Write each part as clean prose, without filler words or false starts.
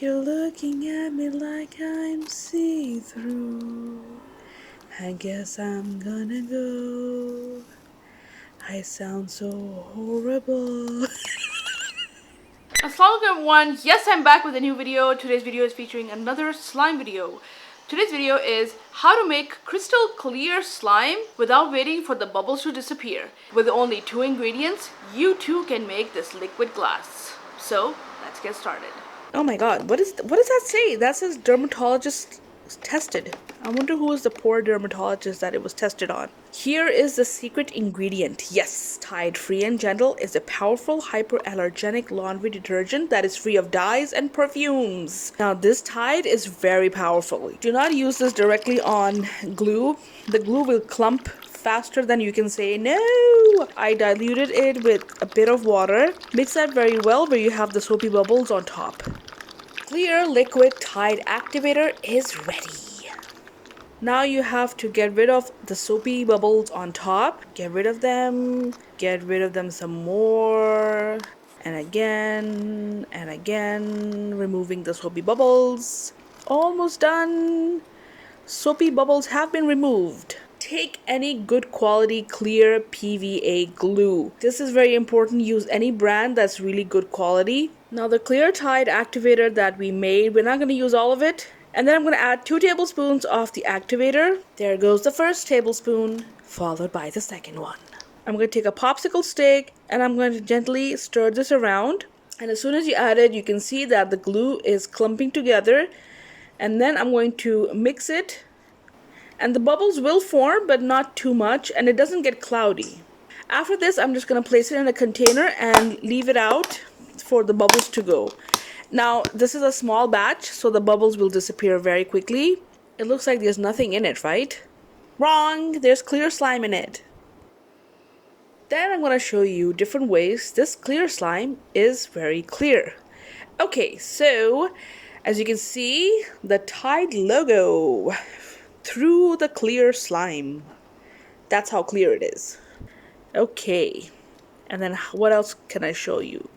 You're looking at me like I'm see-through. I guess I'm gonna go. I sound so horrible. Assalamualaikum everyone, yes, I'm back with a new video. Today's video is featuring another slime video. Today's video is how to make crystal clear slime without waiting for the bubbles to disappear. With only 2 ingredients, you too can make this liquid glass. So, let's get started. Oh my god, what does that say? That says dermatologist tested. I wonder who was the poor dermatologist that it was tested on. Here is the secret ingredient. Yes, Tide Free and Gentle is a powerful hyperallergenic laundry detergent that is free of dyes and perfumes. Now this Tide is very powerful. Do not use this directly on glue. The glue will clump faster than you can say no. I diluted it with a bit of water. Mix that very well where you have the soapy bubbles on top. Clear liquid Tide Activator is ready. Now you have to get rid of the soapy bubbles on top. Get rid of them. Get rid of them some more. And again. Removing the soapy bubbles. Almost done. Soapy bubbles have been removed. Take any good quality clear PVA glue. This is very important. Use any brand that's really good quality. Now the clear Tide activator that we made, we're not going to use all of it. And then I'm going to add 2 tablespoons of the activator. There goes the first tablespoon, followed by the second one. I'm going to take a popsicle stick and I'm going to gently stir this around. And as soon as you add it, you can see that the glue is clumping together. And then I'm going to mix it. And the bubbles will form, but not too much, and it doesn't get cloudy. After this, I'm just going to place it in a container and leave it out for the bubbles to go. Now, this is a small batch, so the bubbles will disappear very quickly. It looks like there's nothing in it, right? Wrong! There's clear slime in it. Then I'm going to show you different ways this clear slime is very clear. Okay, so as you can see, the Tide logo through the clear slime. That's how clear it is. Okay. And then what else can I show you?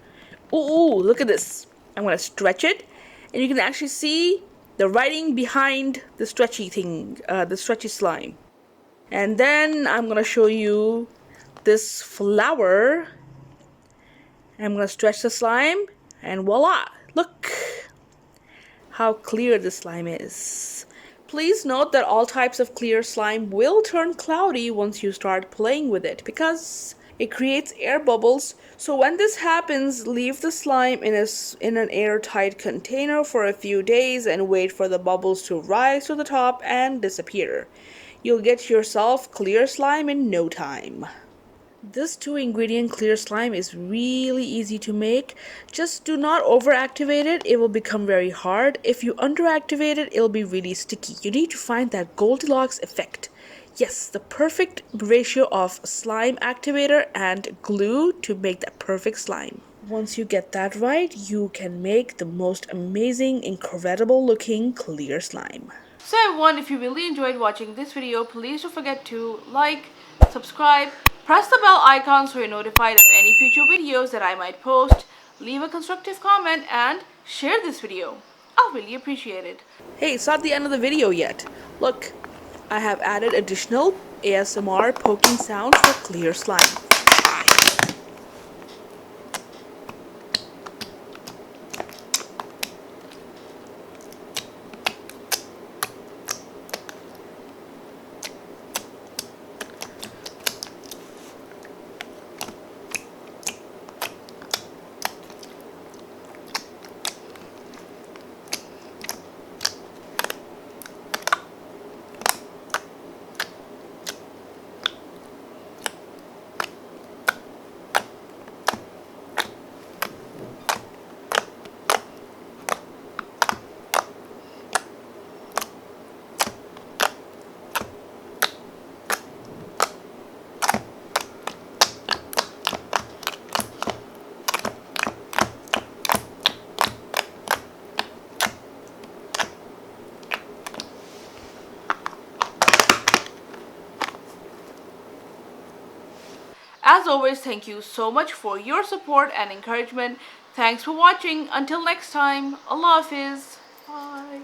Ooh, look at this. I'm going to stretch it. And you can actually see the writing behind the stretchy thing, the stretchy slime. And then I'm going to show you this flower. I'm going to stretch the slime. And voila. Look how clear the slime is. Please note that all types of clear slime will turn cloudy once you start playing with it because it creates air bubbles. So when this happens, leave the slime in an airtight container for a few days and wait for the bubbles to rise to the top and disappear. You'll get yourself clear slime in no time. This 2-ingredient clear slime is really easy to make. Just do not overactivate it. It will become very hard. If you underactivate it, it'll be really sticky. You need to find that Goldilocks effect. Yes, the perfect ratio of slime activator and glue to make that perfect slime. Once you get that right, you can make the most amazing, incredible looking clear slime. So everyone, if you really enjoyed watching this video, please don't forget to like, subscribe, press the bell icon so you're notified of any future videos that I might post. Leave a constructive comment and share this video. I'll really appreciate it. Hey, it's not the end of the video yet. Look, I have added additional ASMR poking sounds for clear slime. As always, thank you so much for your support and encouragement. Thanks for watching. Until next time, Allah Hafiz. Bye.